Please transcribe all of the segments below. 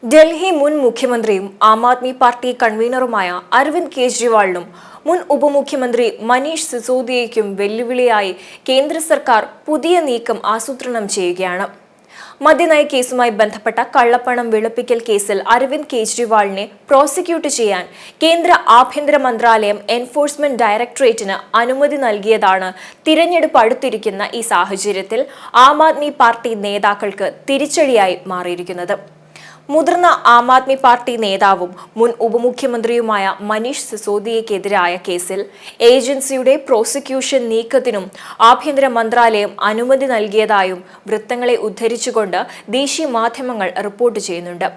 ഡൽഹി മുൻ മുഖ്യമന്ത്രിയും ആം ആദ്മി പാർട്ടി കൺവീനറുമായ അരവിന്ദ് കെജ്രിവാളിനും മുൻ ഉപമുഖ്യമന്ത്രി മനീഷ് സിസോദിയയ്ക്കും വെല്ലുവിളിയായി കേന്ദ്ര സർക്കാർ പുതിയ നീക്കം ആസൂത്രണം ചെയ്യുകയാണ്. മദ്യനയ കേസുമായി ബന്ധപ്പെട്ട കള്ളപ്പണം വെളുപ്പിക്കൽ കേസിൽ അരവിന്ദ് കെജ്രിവാളിനെ പ്രോസിക്യൂട്ട് ചെയ്യാൻ കേന്ദ്ര ആഭ്യന്തര മന്ത്രാലയം എൻഫോഴ്സ്മെന്റ് ഡയറക്ടറേറ്റിന് അനുമതി നൽകിയതാണ് തിരഞ്ഞെടുപ്പ് അടുത്തിരിക്കുന്ന ഈ സാഹചര്യത്തിൽ ആം ആദ്മി പാർട്ടി നേതാക്കൾക്ക് തിരിച്ചടിയായി മാറിയിരിക്കുന്നത്. മുതിർന്ന ആം ആദ്മി പാർട്ടി നേതാവും മുൻ ഉപമുഖ്യമന്ത്രിയുമായ മനീഷ് സിസോദിയയ്ക്കെതിരായ കേസിൽ ഏജൻസിയുടെ പ്രോസിക്യൂഷൻ നീക്കത്തിനും ആഭ്യന്തര മന്ത്രാലയം അനുമതി നൽകിയതായും വൃത്തങ്ങളെ ഉദ്ധരിച്ചുകൊണ്ട് ദേശീയ മാധ്യമങ്ങൾ റിപ്പോർട്ട് ചെയ്യുന്നുണ്ട്.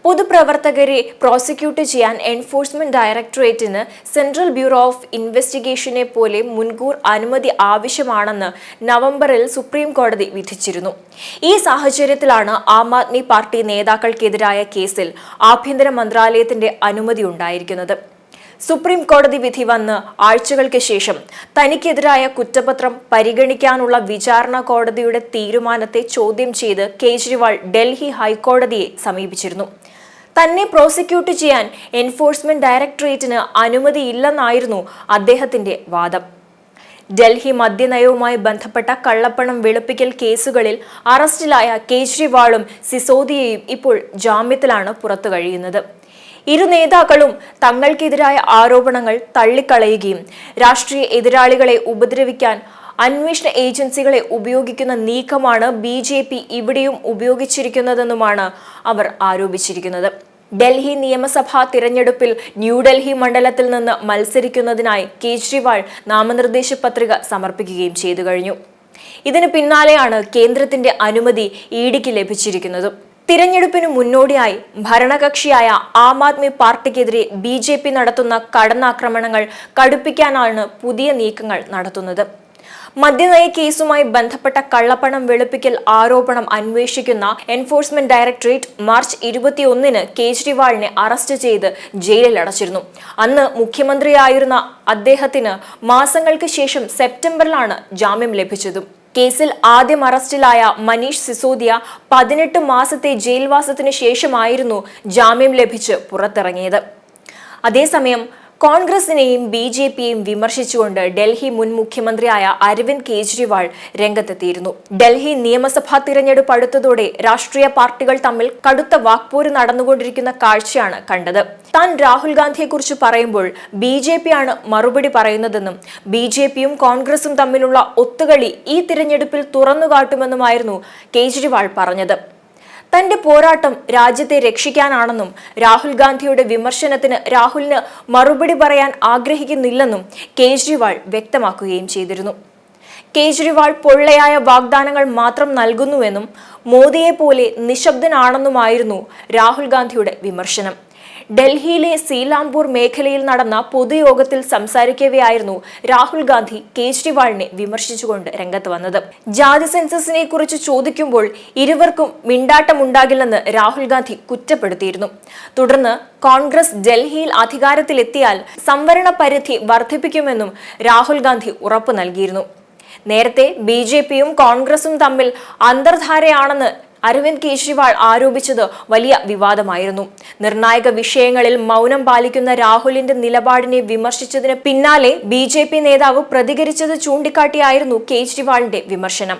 പൊതുപ്രവർത്തകരെ പ്രോസിക്യൂട്ട് ചെയ്യാൻ എൻഫോഴ്സ്മെന്റ് ഡയറക്ടറേറ്റിന് സെൻട്രൽ ബ്യൂറോ ഓഫ് ഇൻവെസ്റ്റിഗേഷനെ പോലെ മുൻകൂർ അനുമതി ആവശ്യമാണെന്ന് നവംബറിൽ സുപ്രീം കോടതി വിധിച്ചിരുന്നു. ഈ സാഹചര്യത്തിലാണ് ആം ആദ്മി പാർട്ടി നേതാക്കൾക്കെതിരായ കേസിൽ ആഭ്യന്തര മന്ത്രാലയത്തിന്റെ അനുമതി ഉണ്ടായിരിക്കുന്നത്. സുപ്രീം കോടതി വിധി വന്ന് ആഴ്ചകൾക്ക് ശേഷം തനിക്കെതിരായ കുറ്റപത്രം പരിഗണിക്കാനുള്ള വിചാരണ കോടതിയുടെ തീരുമാനത്തെ ചോദ്യം ചെയ്ത് കേജ്രിവാൾ ഡൽഹി ഹൈക്കോടതിയെ സമീപിച്ചിരുന്നു. തന്നെ പ്രോസിക്യൂട്ട് ചെയ്യാൻ എൻഫോഴ്സ്മെന്റ് ഡയറക്ടറേറ്റിന് അനുമതിയില്ലെന്നായിരുന്നു അദ്ദേഹത്തിന്റെ വാദം. ഡൽഹി മദ്യനയവുമായി ബന്ധപ്പെട്ട കള്ളപ്പണം വെളുപ്പിക്കൽ കേസുകളിൽ അറസ്റ്റിലായ കേജ്രിവാളും സിസോദിയയും ഇപ്പോൾ ജാമ്യത്തിലാണ് പുറത്തു കഴിയുന്നത്. ഇരു നേതാക്കളും തങ്ങൾക്കെതിരായ ആരോപണങ്ങൾ തള്ളിക്കളയുകയും രാഷ്ട്രീയ എതിരാളികളെ ഉപദ്രവിക്കാൻ അന്വേഷണ ഏജൻസികളെ ഉപയോഗിക്കുന്ന നീക്കമാണ് BJP ഇവിടെയും ഉപയോഗിച്ചിരിക്കുന്നതെന്നുമാണ് അവർ ആരോപിച്ചിരിക്കുന്നത്. ഡൽഹി നിയമസഭാ തിരഞ്ഞെടുപ്പിൽ ന്യൂഡൽഹി മണ്ഡലത്തിൽ നിന്ന് മത്സരിക്കുന്നതിനായി കേജ്രിവാൾ നാമനിർദ്ദേശ പത്രിക സമർപ്പിക്കുകയും ചെയ്തു കഴിഞ്ഞു. ഇതിന് പിന്നാലെയാണ് കേന്ദ്രത്തിന്റെ അനുമതി ഇഡിക്ക് ലഭിച്ചിരിക്കുന്നത്. തിരഞ്ഞെടുപ്പിന് മുന്നോടിയായി ഭരണകക്ഷിയായ ആം ആദ്മി പാർട്ടിക്കെതിരെ BJP നടത്തുന്ന കടന്നാക്രമണങ്ങൾ കടുപ്പിക്കാനാണ് പുതിയ നീക്കങ്ങൾ നടത്തുന്നത്. മദ്യനയ കേസുമായി ബന്ധപ്പെട്ട കള്ളപ്പണം വെളുപ്പിക്കൽ ആരോപണം അന്വേഷിക്കുന്ന എൻഫോഴ്സ്മെന്റ് ഡയറക്ടറേറ്റ് മാർച്ച് 21-ന് കേജ്രിവാളിനെ അറസ്റ്റ് ചെയ്ത് ജയിലിൽ അടച്ചിരുന്നു. അന്ന് മുഖ്യമന്ത്രിയായിരുന്ന അദ്ദേഹത്തിന് മാസങ്ങൾക്ക് ശേഷം സെപ്റ്റംബറിലാണ് ജാമ്യം ലഭിച്ചതും. കേസിൽ ആദ്യം അറസ്റ്റിലായ മനീഷ് സിസോദിയ 18 മാസത്തെ ജയിൽവാസത്തിന് ശേഷമായിരുന്നു ജാമ്യം ലഭിച്ച് പുറത്തിറങ്ങിയത്. അതേസമയം കോൺഗ്രസിനെയും BJPയെയും വിമർശിച്ചുകൊണ്ട് ഡൽഹി മുൻ മുഖ്യമന്ത്രിയായ അരവിന്ദ് കെജ്രിവാൾ രംഗത്തെത്തിയിരുന്നു. ഡൽഹി നിയമസഭാ തിരഞ്ഞെടുപ്പ് അടുത്തതോടെ രാഷ്ട്രീയ പാർട്ടികൾ തമ്മിൽ കടുത്ത വാക്പോര് നടന്നുകൊണ്ടിരിക്കുന്ന കാഴ്ചയാണ് കണ്ടത്. താൻ രാഹുൽ ഗാന്ധിയെക്കുറിച്ച് പറയുമ്പോൾ BJPയാണ് മറുപടി പറയുന്നതെന്നും BJPയും കോൺഗ്രസും തമ്മിലുള്ള ഒത്തുകളി ഈ തിരഞ്ഞെടുപ്പിൽ തുറന്നുകാട്ടുമെന്നുമായിരുന്നു കേജ്രിവാൾ പറഞ്ഞത്. തന്റെ പോരാട്ടം രാജ്യത്തെ രക്ഷിക്കാനാണെന്നും രാഹുൽ ഗാന്ധിയുടെ വിമർശനത്തിന് രാഹുലിന് മറുപടി പറയാൻ ആഗ്രഹിക്കുന്നില്ലെന്നും കേജ്രിവാൾ വ്യക്തമാക്കുകയും ചെയ്തിരുന്നു. കേജ്രിവാൾ പൊള്ളയായ വാഗ്ദാനങ്ങൾ മാത്രം നൽകുന്നുവെന്നും മോദിയെ പോലെ നിശബ്ദനാണെന്നുമായിരുന്നു രാഹുൽ ഗാന്ധിയുടെ വിമർശനം. ഡൽഹിയിലെ സീലാംപൂർ മേഖലയിൽ നടന്ന പൊതുയോഗത്തിൽ സംസാരിക്കവെയായിരുന്നു രാഹുൽ ഗാന്ധി കേജ്രിവാളിനെ വിമർശിച്ചുകൊണ്ട് രംഗത്ത് വന്നത്. ജാതി സെൻസസിനെ കുറിച്ച് ചോദിക്കുമ്പോൾ ഇരുവർക്കും മിണ്ടാട്ടമുണ്ടാകില്ലെന്ന് രാഹുൽ ഗാന്ധി കുറ്റപ്പെടുത്തിയിരുന്നു. തുടർന്ന് കോൺഗ്രസ് ഡൽഹിയിൽ അധികാരത്തിലെത്തിയാൽ സംവരണ പരിധി വർദ്ധിപ്പിക്കുമെന്നും രാഹുൽ ഗാന്ധി ഉറപ്പു നൽകിയിരുന്നു. നേരത്തെ BJPയും കോൺഗ്രസും തമ്മിൽ അന്തർധാരയാണെന്ന് അരവിന്ദ് കെജ്രിവാൾ ആരോപിച്ചത് വലിയ വിവാദമായിരുന്നു. നിർണായക വിഷയങ്ങളിൽ മൗനം പാലിക്കുന്ന രാഹുലിന്റെ നിലപാടിനെ വിമർശിച്ചതിന് പിന്നാലെ BJP നേതാവ് പ്രതികരിച്ചത് ചൂണ്ടിക്കാട്ടിയായിരുന്നു കേജ്രിവാളിന്റെ വിമർശനം.